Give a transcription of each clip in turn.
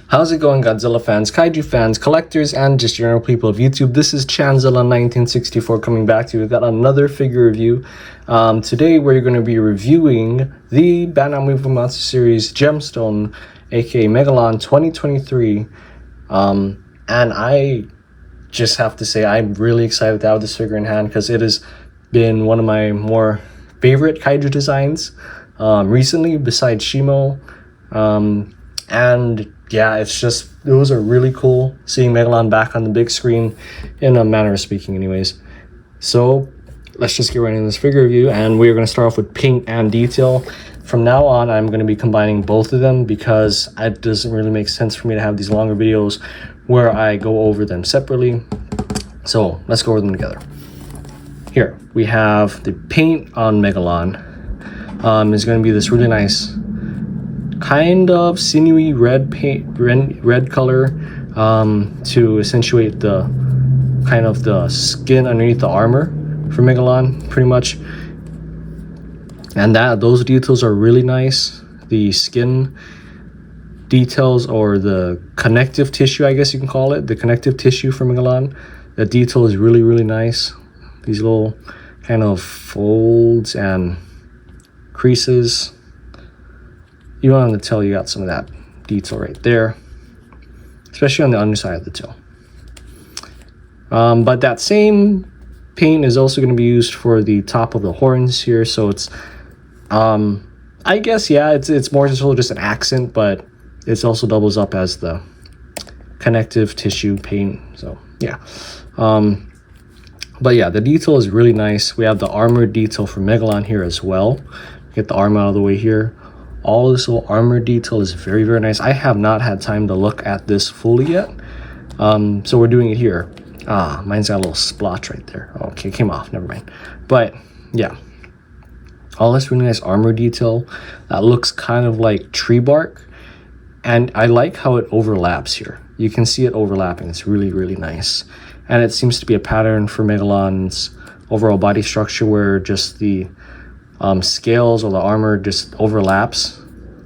How's it going, Godzilla fans, Kaiju fans, collectors, and just general people of YouTube? This is Chanzilla1964 coming back to you. We've got another figure review. Today we're going to be reviewing the Bandai Movie Monster Series Gemstone, aka Megalon 2023. And I just have to say I'm really excited to have this figure in hand because it has been one of my more favorite Kaiju designs recently, besides Shimo. And yeah, it's just, those are really cool, seeing Megalon back on the big screen, in a manner of speaking anyways. So let's just get right into this figure review, and we're going to start off with paint and detail. From now on, I'm going to be combining both of them because it doesn't really make sense for me to have these longer videos where I go over them separately. So let's go over them together. Here we have the paint on Megalon. It's going to be this really nice kind of sinewy red paint, red color, to accentuate the kind of the skin underneath the armor for Megalon, pretty much. And those details are really nice. The skin details, or the connective tissue, I guess you can call it, the connective tissue for Megalon, the detail is really, really nice. These little kind of folds and creases, you want to tell you got some of that detail right there, especially on the underside of the tail. But that same paint is also going to be used for the top of the horns here, so it's I guess, yeah, it's more just an accent, but it also doubles up as the connective tissue paint. So yeah, but yeah, the detail is really nice. We have the armor detail for Megalon here as well. Get the arm out of the way here. All this little armor detail is very, very nice. I have not had time to look at this fully yet, so we're doing it here. Mine's got a little splotch right there. Okay, it came off, never mind. But yeah, all this really nice armor detail that looks kind of like tree bark, and I like how it overlaps here. You can see it overlapping. It's really, really nice, and it seems to be a pattern for Megalon's overall body structure, where just the scales or the armor just overlaps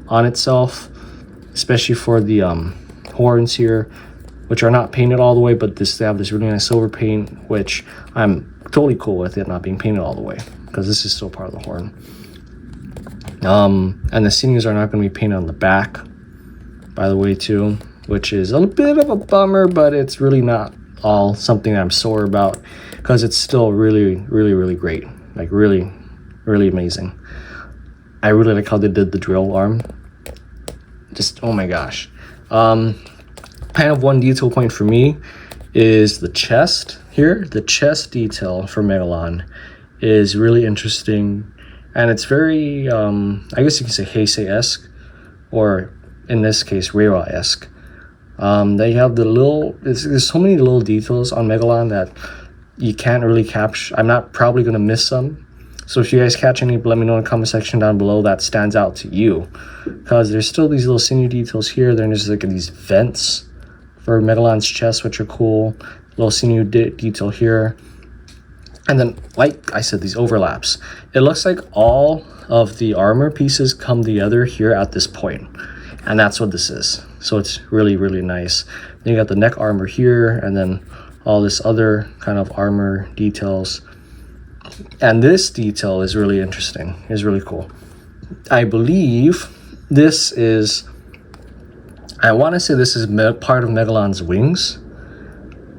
on itself, especially for the horns here, which are not painted all the way, but they have this really nice silver paint, which I'm totally cool with it not being painted all the way, because this is still part of the horn. And the sinews are not going to be painted on the back, by the way, too, which is a bit of a bummer, but it's really not all something I'm sore about, because it's still really, really, really great. Like really, really amazing. I really like how they did the drill arm. Just, oh my gosh. Kind of one detail point for me is the chest here. The chest detail for Megalon is really interesting, and it's very I guess you can say Heisei-esque, or in this case Reiwa-esque. They have the little, there's so many little details on Megalon that you can't really capture. I'm not probably going to miss some. So if you guys catch any, let me know in the comment section down below that stands out to you, because there's still these little sinew details here. Then there's like these vents for Megalon's chest, which are cool. Little sinew detail here. And then, like I said, these overlaps. It looks like all of the armor pieces come together here at this point, and that's what this is. So it's really, really nice. Then you got the neck armor here, and then all this other kind of armor details. And this detail is really interesting. It's really cool. I believe this is, I want to say this is part of Megalon's wings.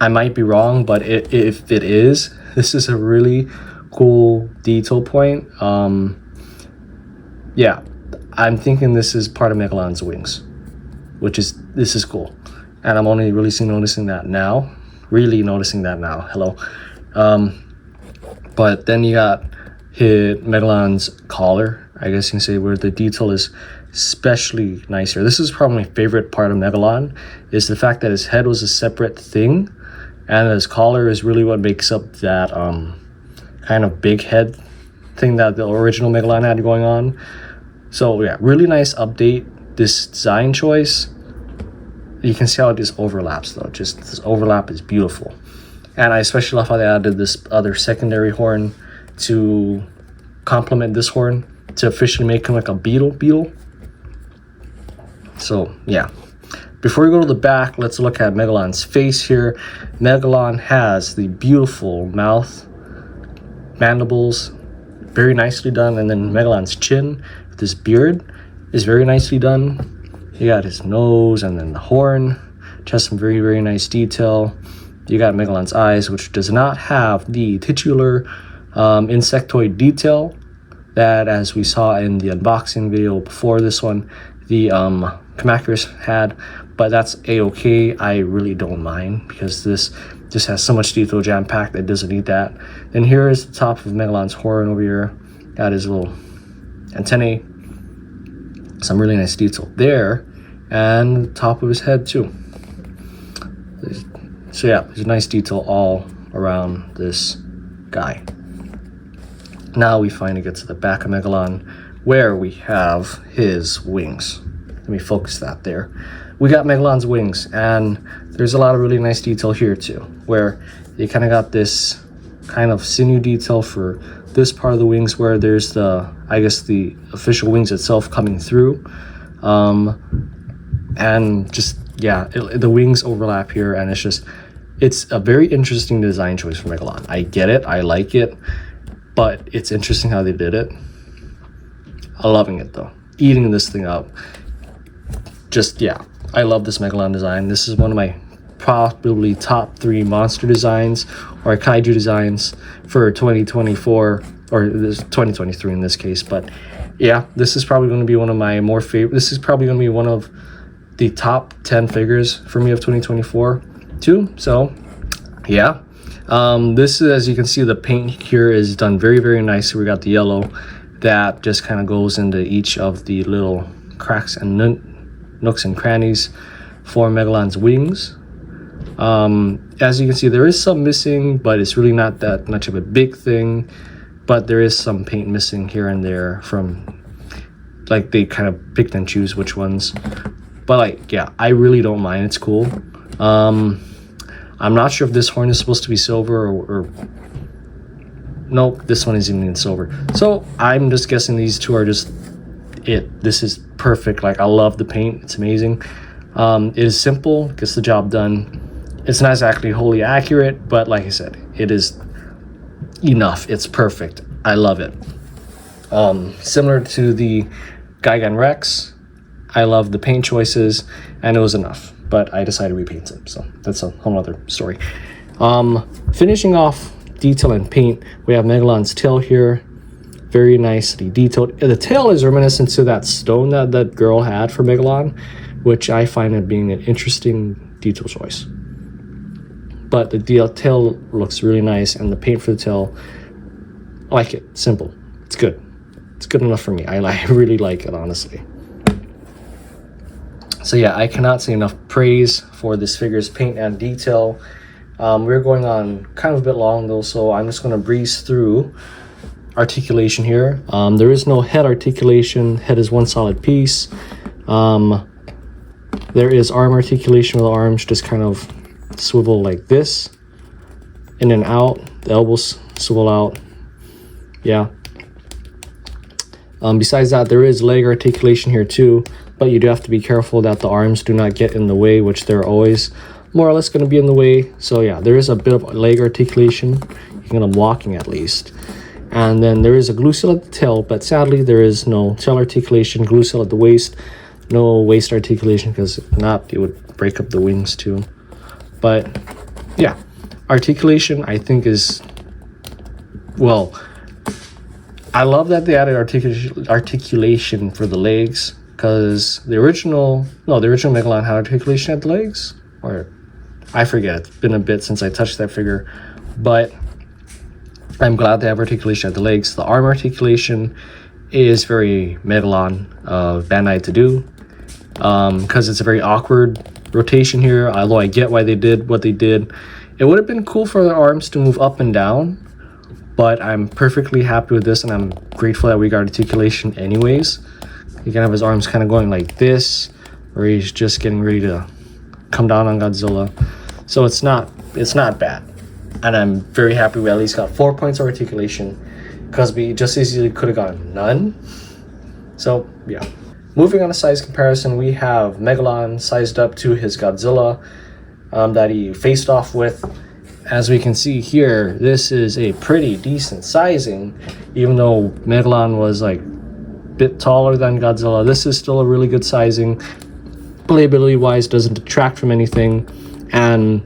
I might be wrong, but if it is, this is a really cool detail point. Yeah, I'm thinking this is part of Megalon's wings, this is cool. And I'm only really noticing that now. Hello. But then you got Megalon's collar, I guess you can say, where the detail is especially nice here. This is probably my favorite part of Megalon, is the fact that his head was a separate thing, and his collar is really what makes up that kind of big head thing that the original Megalon had going on. So yeah, really nice update. This design choice, you can see how it just overlaps though. Just this overlap is beautiful. And I especially love how they added this other secondary horn to complement this horn, to officially make him like a beetle. So yeah, Before we go to the back, let's look at Megalon's face here. Megalon has the beautiful mouth, mandibles, very nicely done, and then Megalon's chin with his beard is very nicely done. You got his nose and then the horn, which has some very, very nice detail. You got Megalon's eyes, which does not have the titular insectoid detail that, as we saw in the unboxing video before this one, the Kamacuras had, but that's a-okay. I really don't mind because this just has so much detail jam-packed, it doesn't need that. Then here is the top of Megalon's horn over here. Got his little antennae, some really nice detail there, and the top of his head too. So yeah, there's a nice detail all around this guy. Now we finally get to the back of Megalon, where we have his wings. Let me focus that there. We got Megalon's wings, and there's a lot of really nice detail here too, where you kind of got this kind of sinew detail for this part of the wings, where there's the, I guess, the official wings itself coming through. And just, yeah, the wings overlap here, and it's a very interesting design choice for Megalon. I get it, I like it, but it's interesting how they did it. I'm loving it though. Eating this thing up. Just, yeah, I love this Megalon design. This is one of my probably top 3 monster designs or kaiju designs for 2024, or this 2023 in this case. But yeah, this is probably going to be one of my more favorite. This is probably going to be one of the top 10 figures for me of 2024 too. So yeah, this is, as you can see, the paint here is done very, very nicely. We got the yellow that just kind of goes into each of the little cracks and nooks and crannies for Megalon's wings. As you can see, there is some missing, but it's really not that much of a big thing. But there is some paint missing here and there from, like, they kind of picked and choose which ones. But like, yeah, I really don't mind. It's cool. I'm not sure if this horn is supposed to be silver or nope, this one isn't even silver. So I'm just guessing these two are just it. This is perfect. Like, I love the paint. It's amazing. It is simple, gets the job done. It's not exactly wholly accurate, but like I said, it is enough. It's perfect. I love it. Similar to the Gigan Rex, I love the paint choices, and it was enough. But I decided to repaint them, so that's a whole other story. Finishing off detail and paint, we have Megalon's tail here. Very nicely detailed. The tail is reminiscent to that stone that that girl had for Megalon, which I find it being an interesting detail choice. But the tail looks really nice, and the paint for the tail, I like it. Simple. It's good. It's good enough for me. I really like it, honestly. So yeah, I cannot say enough praise for this figure's paint and detail. We're going on kind of a bit long though, so I'm just going to breeze through articulation here. There is no head articulation. Head is one solid piece. There is arm articulation, where the arms just kind of swivel like this, in and out. The elbows swivel out. Yeah. Besides that, there is leg articulation here too, but you do have to be careful that the arms do not get in the way, which they're always more or less going to be in the way. So yeah, there is a bit of leg articulation. You can get them walking at least. And then there is a glue seal at the tail, but sadly there is no tail articulation. Glue seal at the waist, no waist articulation, because if not, it would break up the wings too. But yeah, articulation I think is, well, I love that they added articulation for the legs, because the original Megalon had articulation at the legs, or I forget. It's been a bit since I touched that figure, but I'm glad they have articulation at the legs. The arm articulation is very Megalon Bandai to do, because it's a very awkward rotation here. Although I get why they did what they did. It would have been cool for the arms to move up and down, but I'm perfectly happy with this, and I'm grateful that we got articulation anyways. You can have his arms kind of going like this, or he's just getting ready to come down on Godzilla. So it's not bad. And I'm very happy we at least got 4 points of articulation, because we just as easily could have gotten none. So yeah. moving on to size comparison, we have Megalon sized up to his Godzilla that he faced off with. As we can see here, this is a pretty decent sizing, even though Megalon was like a bit taller than Godzilla. This is still a really good sizing. Playability wise, doesn't detract from anything, and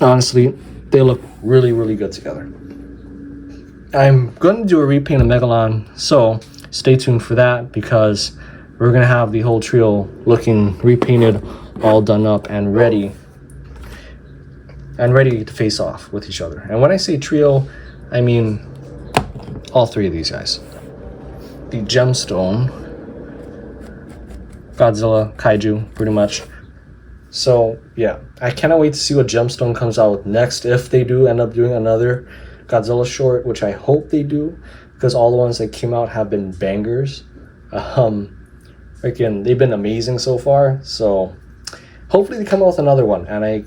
honestly, they look really, really good together. I'm going to do a repaint of Megalon, so stay tuned for that, because we're going to have the whole trio looking repainted, all done up and ready to face off with each other. And when I say trio, I mean all three of these guys. The Gemstone, Godzilla, Kaiju, pretty much. So yeah, I cannot wait to see what Gemstone comes out with next, if they do end up doing another Godzilla short, which I hope they do, because all the ones that came out have been bangers. Again, they've been amazing so far, so hopefully they come out with another one, and I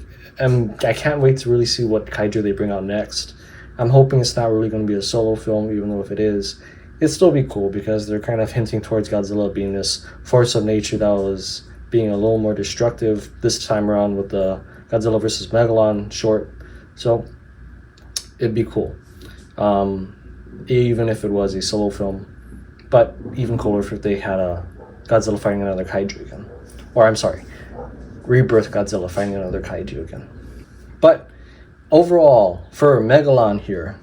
can't wait to really see what Kaiju they bring out next. I'm hoping it's not really going to be a solo film, even though if it is, it'd still be cool, because they're kind of hinting towards Godzilla being this force of nature that was being a little more destructive this time around with the Godzilla vs. Megalon short. So it'd be cool, even if it was a solo film. But even cooler if they had a Godzilla fighting another Kaiju again. Or I'm sorry, Rebirth Godzilla fighting another Kaiju again. But overall, for Megalon here,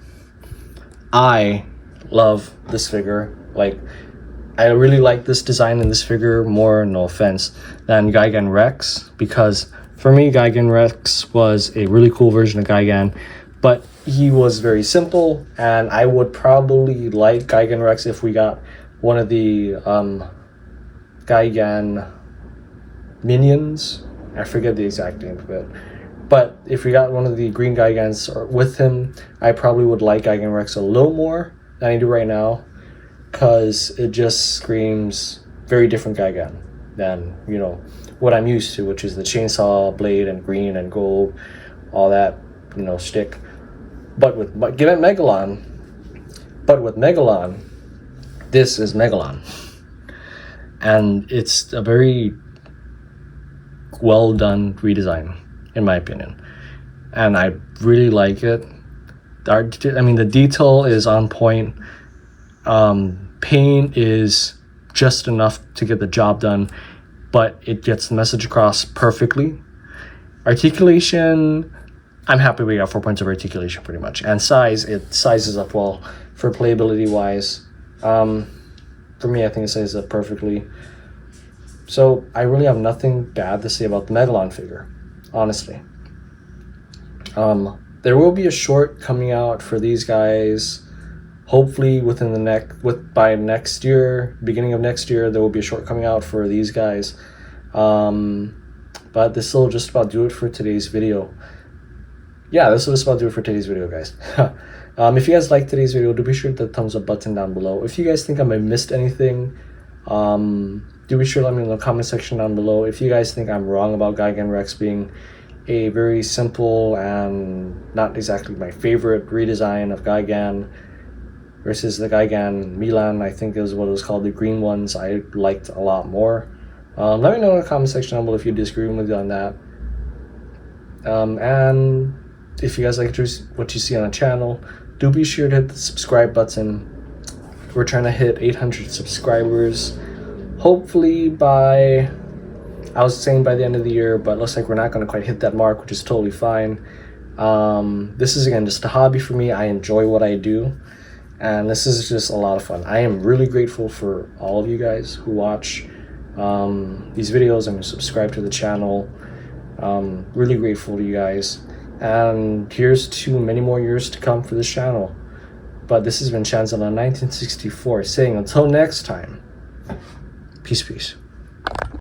I love this figure. Like, I really like this design in this figure more, no offense, than Gigan Rex, because for me, Gigan Rex was a really cool version of Gigan, but he was very simple, and I would probably like Gigan Rex if we got one of the Gigan minions. I forget the exact name of it. But if we got one of the green Gigans with him, I probably would like Gigan Rex a little more than I do right now, because it just screams very different Gigan than, you know, what I'm used to, which is the chainsaw blade and green and gold, all that, you know, shtick. But with Megalon, this is Megalon, and it's a very well done redesign, in my opinion, and I really like it. The detail is on point. Paint is just enough to get the job done, but it gets the message across perfectly. Articulation, I'm happy we got 4 points of articulation pretty much. And size, it sizes up well for playability wise. For me, I think it sizes up perfectly. So I really have nothing bad to say about the Megalon figure, honestly. There will be a short coming out for these guys. Hopefully within by next year, beginning of next year, there will be a short coming out for these guys. But this will just about do it for today's video. Yeah, this will just about do it for today's video, guys. If you guys liked today's video, do be sure to hit the thumbs up button down below. If you guys think I might have missed anything, do be sure to let me know in the comment section down below. If you guys think I'm wrong about Gigan Rex being a very simple and not exactly my favorite redesign of Gigan versus the Gigan Milan, I think is what it was called, the green ones, I liked a lot more. Let me know in the comment section down below if you disagree with me on that. And if you guys like what you see on the channel, do be sure to hit the subscribe button. We're trying to hit 800 subscribers, hopefully by, I was saying by the end of the year, but looks like we're not going to quite hit that mark, which is totally fine. This is, again, just a hobby for me. I enjoy what I do, and this is just a lot of fun. I am really grateful for all of you guys who watch these videos and who subscribe to the channel. Really grateful to you guys, and here's to many more years to come for this channel. But this has been Chanzilla 1964 saying until next time, peace.